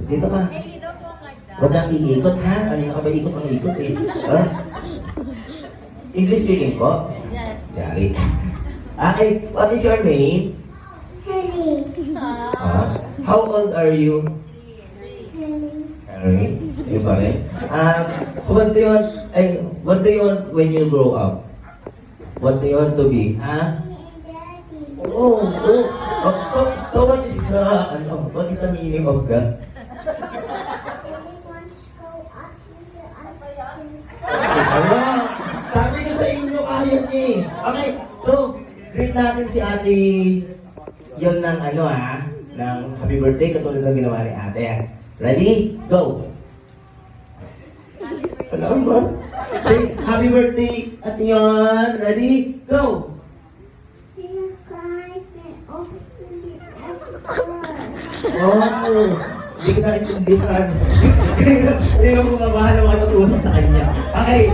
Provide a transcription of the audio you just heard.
Dito ka. Huwag kang iikot, ha? Ano ka ba ikot ang ikot, eh? Huh? English speaking po? Yes. Yari. Okay, what is your name? How old are you? Henry. Yung pa rin. What do you want when you grow up? What do you want to be? Ha? Oh. So what is the meaning of that? Sabi ko sa inyo, kaya niya eh. Okay, so, greet natin si ate yun ng ng happy birthday katulad ng ginawa ni ate. Ready? Go! Salamat! Say, happy birthday, ate yun! Ready? Go! Oh! Hindi ko na intindihan. Hindi na bumaba na makatutulong sa kanya. Okay!